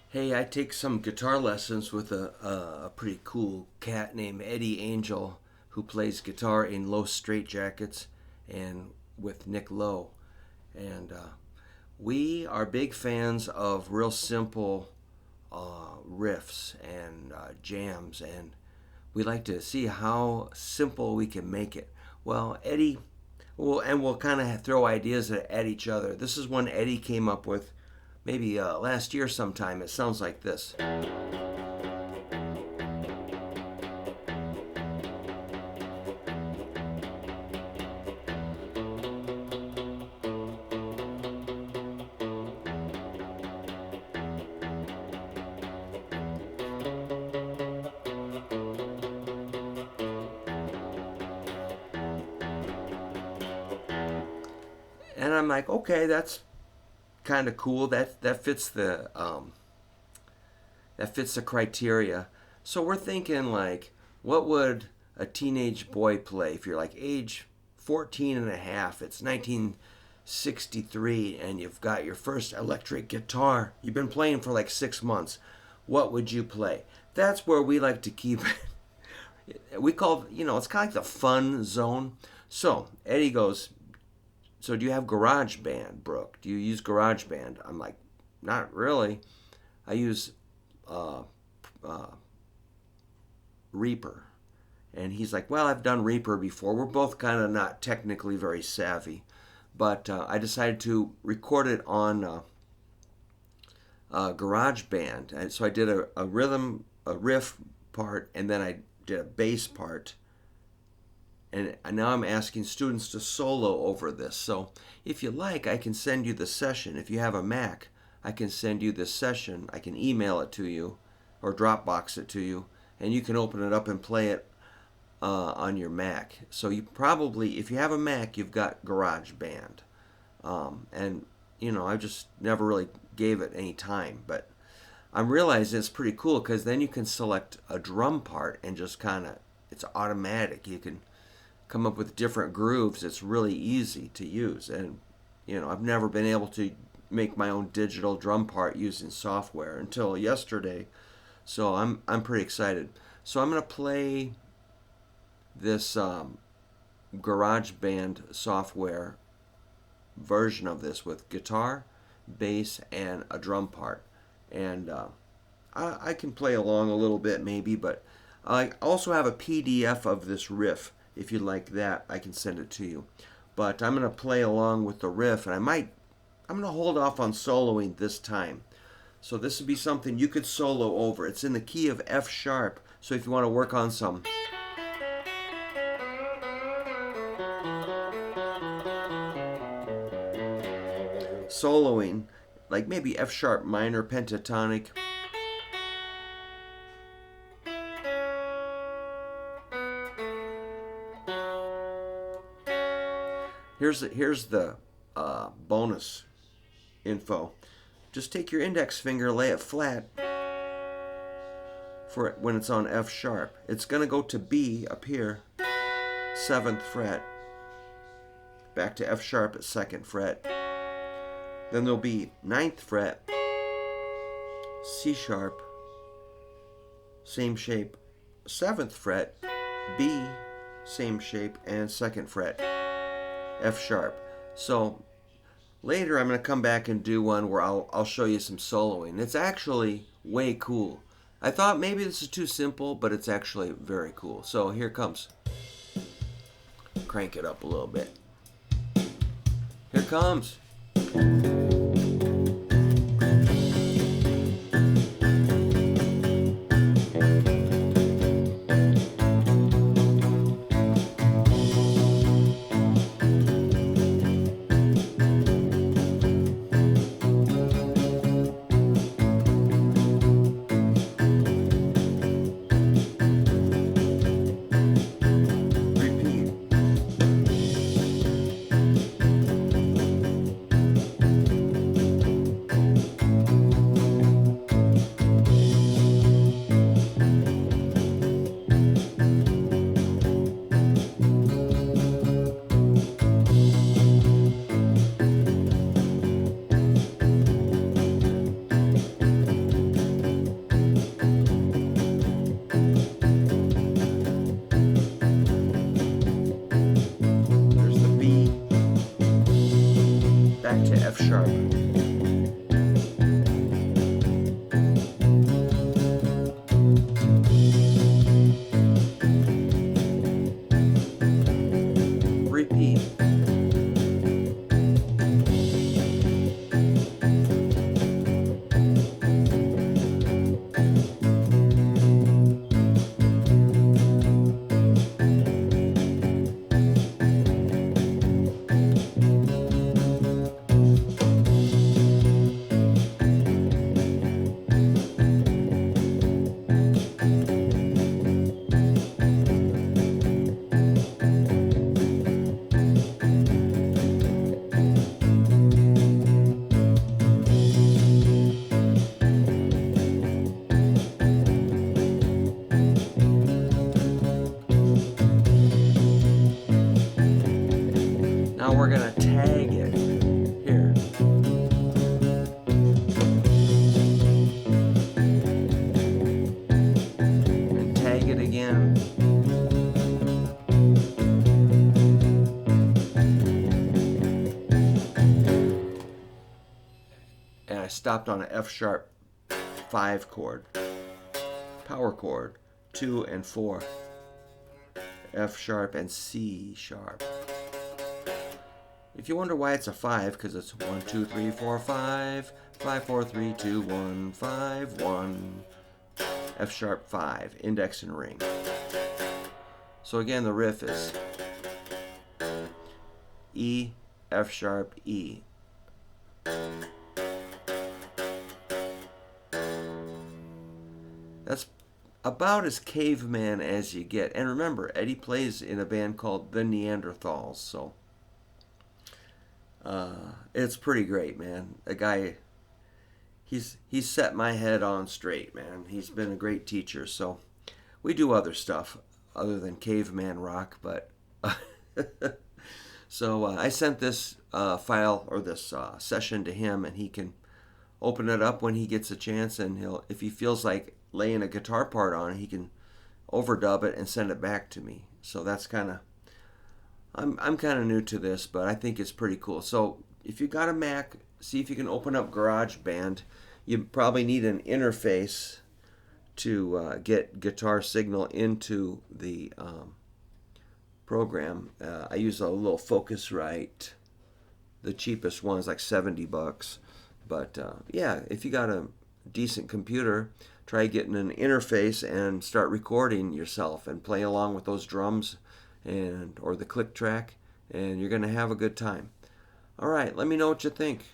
Hey, I take some guitar lessons with a pretty cool cat named Eddie Angel who plays guitar in Low Straitjackets and with Nick Lowe. And we are big fans of real simple riffs and jams, and we like to see how simple we can make it. Well, Eddie, we'll kind of throw ideas at each other. This is one Eddie came up with maybe last year sometime. It sounds like this. And I'm like, okay, that's kind of cool. That fits the criteria. So we're thinking like, what would a teenage boy play if you're like age 14 and a half? It's 1963 and you've got your first electric guitar. You've been playing for like 6 months. What would you play? That's where we like to keep it. We call, it's kind of like the fun zone. So Eddie goes, so do you have GarageBand, Brook? Do you use GarageBand? I'm like, not really. I use uh, uh, Reaper. And he's like, well, I've done Reaper before. We're both kind of not technically very savvy. But I decided to record it on GarageBand. And so I did a rhythm, a riff part, and then I did a bass part. And now I'm asking students to solo over this. So if you like, I can send you the session. If you have a Mac, I can send you this session. I can email it to you or Dropbox it to you, and you can open it up and play it on your Mac. So you probably, if you have a Mac, you've got GarageBand. And, I just never really gave it any time. But I'm realizing it's pretty cool because then you can select a drum part and just kind of, it's automatic. You can come up with different grooves. It's really easy to use. And, I've never been able to make my own digital drum part using software until yesterday. So I'm pretty excited. So I'm going to play this GarageBand software version of this with guitar, bass, and a drum part. And I can play along a little bit maybe, but I also have a PDF of this riff. If you'd like that, I can send it to you. But I'm going to play along with the riff, and I'm going to hold off on soloing this time. So this would be something you could solo over. It's in the key of F sharp. So if you want to work on some soloing, like maybe F sharp minor pentatonic. Here's the bonus info. Just take your index finger, lay it flat for when it's on F sharp. It's going to go to B up here, 7th fret, back to F sharp at 2nd fret. Then there'll be 9th fret, C sharp, same shape, 7th fret, B, same shape, and 2nd fret, F sharp. So later I'm going to come back and do one where I'll show you some soloing. It's actually way cool. I thought maybe this is too simple, but it's actually very cool. So here comes. Crank it up a little bit. Here comes. Repeat. F sharp. Repeat. Now we're going to tag it here. And tag it again. And I stopped on an F sharp 5 chord. Power chord 2 and 4. F sharp and C sharp. If you wonder why it's a 5, because it's 1, 2, 3, 4, 5, 5, 4, 3, 2, 1, 5, 1, F sharp 5, index and ring. So again, the riff is E, F sharp, E. That's about as caveman as you get. And remember, Eddie plays in a band called the Neanderthals, so it's pretty great, man. A guy, he's set my head on straight, man. He's been a great teacher. So we do other stuff other than caveman rock, but so I sent this file or this session to him, and he can open it up when he gets a chance, and he'll, if he feels like laying a guitar part on it, he can overdub it and send it back to me. So that's kind of, I'm kind of new to this, but I think it's pretty cool. So if you got a Mac, see if you can open up GarageBand. You probably need an interface to get guitar signal into the program. I use a little Focusrite. The cheapest one is like $70. But yeah, if you got a decent computer, try getting an interface and start recording yourself and play along with those drums and or the click track, and you're going to have a good time. All right, let me know what you think.